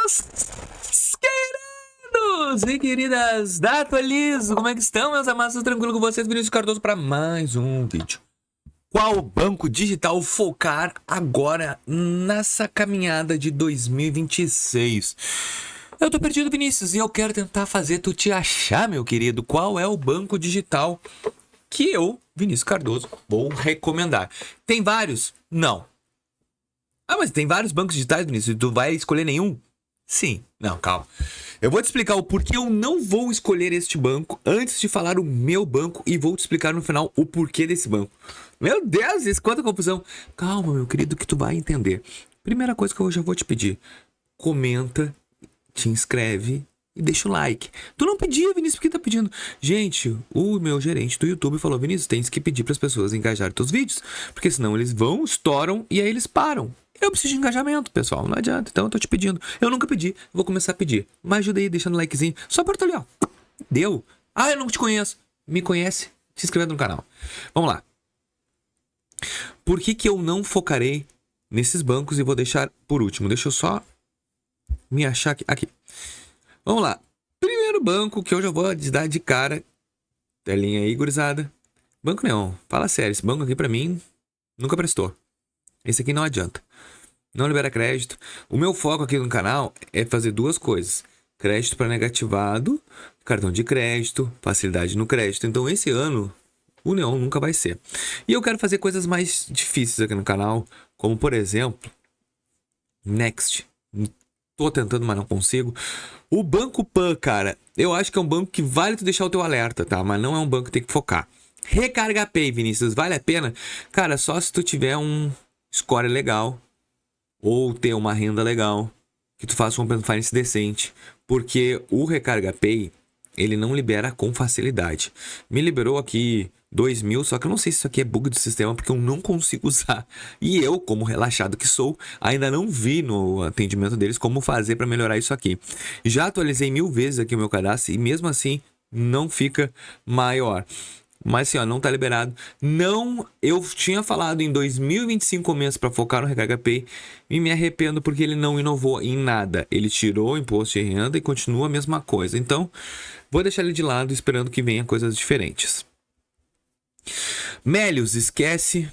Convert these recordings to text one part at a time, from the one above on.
Meus queridos e queridas da Atualizo, como é que estão, meus amados? Tudo tranquilo com vocês? Vinícius Cardoso para mais um vídeo. Qual banco digital focar agora nessa caminhada de 2026? Eu tô perdido, Vinícius, e eu quero tentar fazer tu te achar, meu querido. Qual é o banco digital que eu, Vinícius Cardoso, vou recomendar? Tem vários? Não. Ah, mas tem vários bancos digitais, Vinícius, e tu vai escolher nenhum? Sim. Não, calma. Eu vou te explicar o porquê eu não vou escolher este banco antes de falar o meu banco e vou te explicar no final o porquê desse banco. Meu Deus, isso quanta confusão. Calma, meu querido, que tu vai entender. Primeira coisa que eu já vou te pedir. Comenta, te inscreve e deixa o like. Tu não pedia, Vinícius, por que tá pedindo? Gente, o meu gerente do YouTube falou, Vinícius, tens que pedir para as pessoas engajarem teus vídeos, porque senão eles vão, estouram e aí eles param. Eu preciso de engajamento, pessoal, não adianta, então eu tô te pedindo. Eu nunca pedi, vou começar a pedir. Mas ajuda aí, deixando o likezinho, só aperta ali, ó. Deu. Ah, eu não te conheço. Me conhece? Se inscreve no canal. Vamos lá. Por que eu não focarei nesses bancos e vou deixar por último? Deixa eu só me achar aqui. Vamos lá. Primeiro banco que eu já vou dar de cara. Telinha aí, gurizada. Banco não. Fala sério. Esse banco aqui pra mim nunca prestou. Esse aqui não adianta. Não libera crédito. O meu foco aqui no canal é fazer duas coisas. Crédito para negativado, cartão de crédito, facilidade no crédito. Então esse ano o Neon nunca vai ser. E eu quero fazer coisas mais difíceis aqui no canal. Como por exemplo, Next. Tô tentando, mas não consigo. O Banco Pan, cara, eu acho que é um banco que vale tu deixar o teu alerta, tá? Mas não é um banco que tem que focar. Recarga Pay, Vinícius, vale a pena? Cara, só se tu tiver um score legal ou ter uma renda legal, que tu faça um Open Finance decente. Porque o Recarga Pay, ele não libera com facilidade. Me liberou aqui 2.000, só que eu não sei se isso aqui é bug do sistema, porque eu não consigo usar. E eu, como relaxado que sou, ainda não vi no atendimento deles como fazer para melhorar isso aqui. Já atualizei 1000 vezes aqui o meu cadastro e mesmo assim não fica maior. Mas assim, ó, não tá liberado. Não, eu tinha falado em 2025 começo para focar no Recarga Pay e me arrependo porque ele não inovou em nada. Ele tirou o imposto de renda e continua a mesma coisa. Então, vou deixar ele de lado esperando que venha coisas diferentes. Melius, esquece.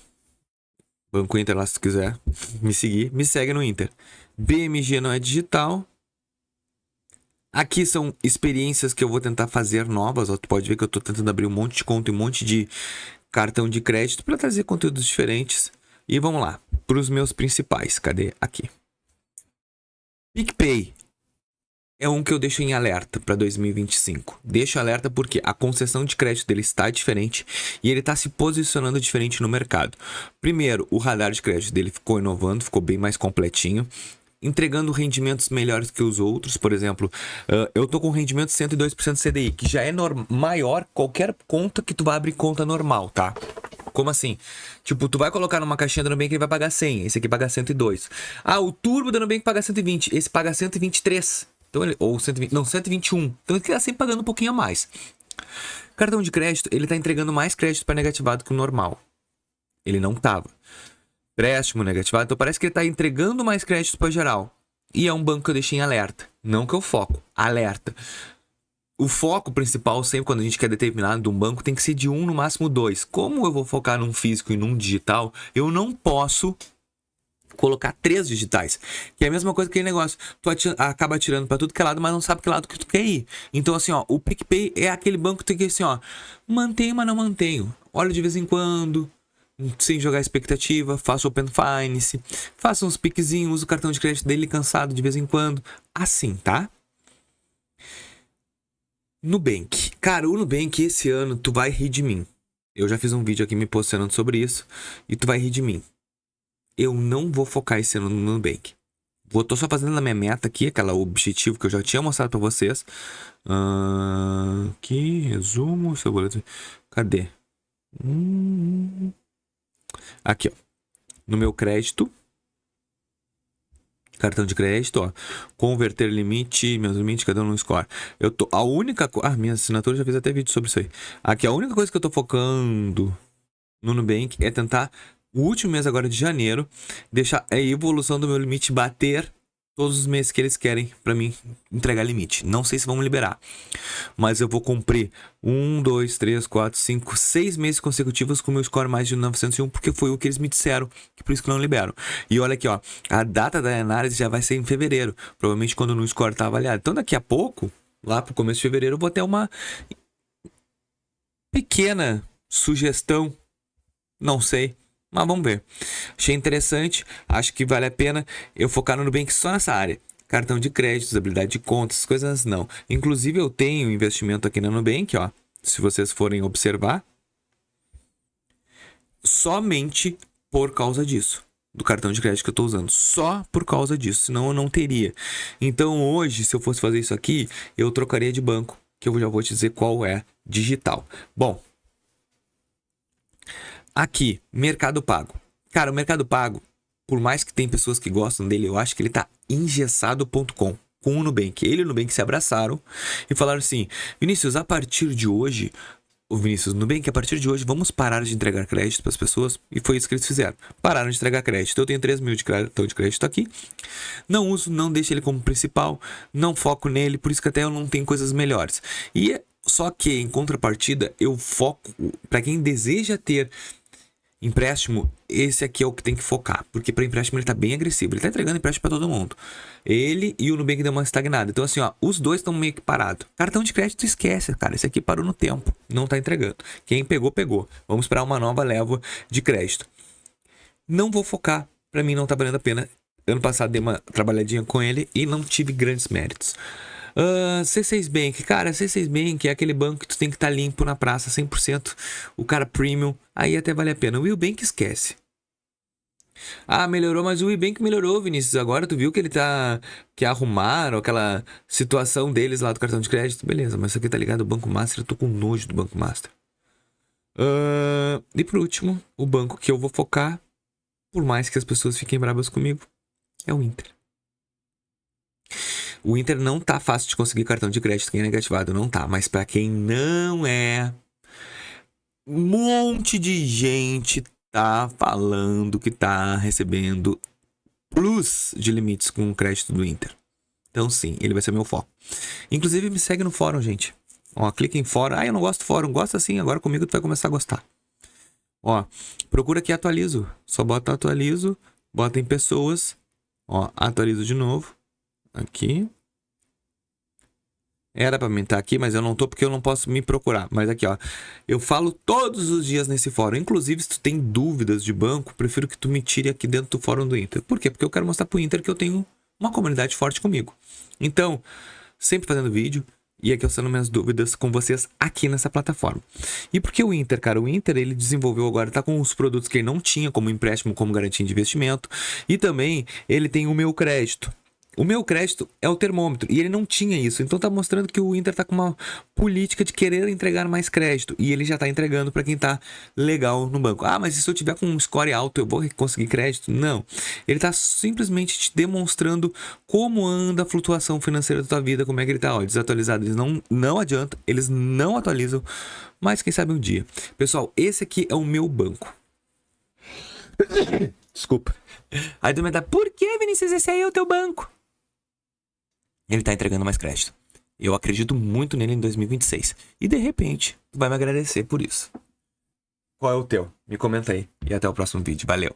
Banco Inter lá se tu quiser me seguir, me segue no Inter. BMG não é digital. Aqui são experiências que eu vou tentar fazer novas. Ó, tu pode ver que eu tô tentando abrir um monte de conta e um monte de cartão de crédito para trazer conteúdos diferentes. E vamos lá, para os meus principais. Cadê? Aqui. PicPay é um que eu deixo em alerta para 2025. Deixo alerta porque a concessão de crédito dele está diferente e ele está se posicionando diferente no mercado. Primeiro, o radar de crédito dele ficou inovando, ficou bem mais completinho, entregando rendimentos melhores que os outros. Por exemplo, eu tô com rendimento 102% CDI, que já é maior qualquer conta que tu vai abrir conta normal, tá? Como assim? Tipo, tu vai colocar numa caixinha do Nubank, ele vai pagar 100, esse aqui paga 102. Ah, o Turbo do Nubank paga 120, esse paga 123. Então ele, ou 120, não, 121. Então ele tá sempre pagando um pouquinho a mais. Cartão de crédito, ele tá entregando mais crédito para negativado que o normal. Ele não tava. Empréstimo negativado, então parece que ele está entregando mais crédito para geral. E é um banco que eu deixei em alerta. Não que eu foco, alerta. O foco principal, sempre quando a gente quer determinado de um banco, tem que ser de 1, no máximo 2. Como eu vou focar num físico e num digital, eu não posso colocar 3 digitais. Que é a mesma coisa que aquele negócio. Tu acaba atirando para tudo que é lado, mas não sabe que lado que tu quer ir. Então assim, ó, o PicPay é aquele banco que tem que assim, ó, mantenho, mas não mantenho. Olha de vez em quando, sem jogar expectativa, faço Open Finance, faço uns piquezinhos, uso o cartão de crédito dele cansado de vez em quando. Assim, tá? Nubank. Cara, o Nubank esse ano tu vai rir de mim. Eu já fiz um vídeo aqui me posicionando sobre isso e tu vai rir de mim. Eu não vou focar esse ano no Nubank. Tô só fazendo a minha meta aqui, aquele objetivo que eu já tinha mostrado pra vocês. Aqui, resumo, seu boleto. Cadê? Aqui, ó. No meu crédito. Cartão de crédito, ó. Converter limite, meus limites, cada um no score. A única coisa. Ah, minha assinatura já fiz até vídeo sobre isso aí. Aqui, a única coisa que eu tô focando no Nubank é tentar, o último mês agora de janeiro, deixar a evolução do meu limite bater todos os meses que eles querem pra mim entregar limite. Não sei se vão liberar, mas eu vou cumprir 1, 2, 3, 4, 5, 6 meses consecutivos com meu score mais de 901, porque foi o que eles me disseram, que por isso que não liberam. E olha aqui, ó, a data da análise já vai ser em fevereiro, provavelmente quando o meu score tá avaliado. Então daqui a pouco, lá pro começo de fevereiro, eu vou ter uma pequena sugestão, não sei, mas vamos ver. Achei interessante, acho que vale a pena eu focar no Nubank só nessa área. Cartão de crédito, usabilidade de contas, essas coisas não. Inclusive eu tenho investimento aqui na Nubank, ó. Se vocês forem observar, somente por causa disso. Do cartão de crédito que eu tô usando. Só por causa disso, senão eu não teria. Então hoje, se eu fosse fazer isso aqui, eu trocaria de banco, que eu já vou te dizer qual é, digital. Bom, aqui, Mercado Pago. Cara, o Mercado Pago, por mais que tem pessoas que gostam dele, eu acho que ele tá engessado.com com o Nubank. Ele e o Nubank se abraçaram e falaram assim: Vinícius, a partir de hoje, o Vinícius Nubank, a partir de hoje, vamos parar de entregar crédito para as pessoas. E foi isso que eles fizeram. Pararam de entregar crédito. Eu tenho 3 mil de cartão de crédito aqui. Não uso, não deixo ele como principal, não foco nele, por isso que até eu não tenho coisas melhores. E só que, em contrapartida, eu foco, para quem deseja ter empréstimo, esse aqui é o que tem que focar, porque para empréstimo ele tá bem agressivo, ele tá entregando empréstimo para todo mundo. Ele e o Nubank deu uma estagnada. Então assim, ó, os dois estão meio que parados. Cartão de crédito esquece, cara, esse aqui parou no tempo, não tá entregando. Quem pegou, pegou. Vamos esperar uma nova leva de crédito. Não vou focar, para mim não tá valendo a pena. Ano passado dei uma trabalhadinha com ele e não tive grandes méritos. C6 Bank, cara, C6 Bank é aquele banco que tu tem que estar limpo na praça 100%, o cara premium, aí até vale a pena. O Will Bank esquece. Ah, melhorou, mas o Will Bank melhorou, Vinícius. Agora tu viu que ele tá, que arrumaram aquela situação deles lá do cartão de crédito. Beleza, mas isso aqui tá ligado ao Banco Master, eu tô com nojo do Banco Master. E por último, o banco que eu vou focar, por mais que as pessoas fiquem bravas comigo, é o Inter. O Inter não tá fácil de conseguir cartão de crédito, quem é negativado não tá. Mas pra quem não é, um monte de gente tá falando que tá recebendo plus de limites com o crédito do Inter. Então sim, ele vai ser meu foco. Inclusive me segue no fórum, gente. Ó, clica em fórum. Ah, eu não gosto do fórum. Gosta sim, agora comigo tu vai começar a gostar. Ó, procura aqui atualizo. Só bota atualizo, bota em pessoas. Ó, atualizo de novo. Aqui. Era pra mim estar aqui, mas eu não tô porque eu não posso me procurar. Mas aqui, ó. Eu falo todos os dias nesse fórum. Inclusive, se tu tem dúvidas de banco, prefiro que tu me tire aqui dentro do fórum do Inter. Por quê? Porque eu quero mostrar pro Inter que eu tenho uma comunidade forte comigo. Então, sempre fazendo vídeo e aqui eu sendo minhas dúvidas com vocês aqui nessa plataforma. E por que o Inter, cara? O Inter, ele desenvolveu agora, tá com os produtos que ele não tinha, como empréstimo, como garantia de investimento. E também, ele tem o Meu Crédito. O Meu Crédito é o termômetro e ele não tinha isso. Então tá mostrando que o Inter tá com uma política de querer entregar mais crédito. E ele já tá entregando para quem tá legal no banco. Ah, mas se eu tiver com um score alto eu vou conseguir crédito? Não. Ele tá simplesmente te demonstrando como anda a flutuação financeira da tua vida, como é que ele tá. Ó, desatualizado. Eles não adianta, eles não atualizam. Mas quem sabe um dia. Pessoal, esse aqui é o meu banco. Desculpa. Aí tu me dá, por que, Vinícius, esse aí é o teu banco? Ele tá entregando mais crédito. Eu acredito muito nele em 2026. E de repente, tu vai me agradecer por isso. Qual é o teu? Me comenta aí. E até o próximo vídeo. Valeu!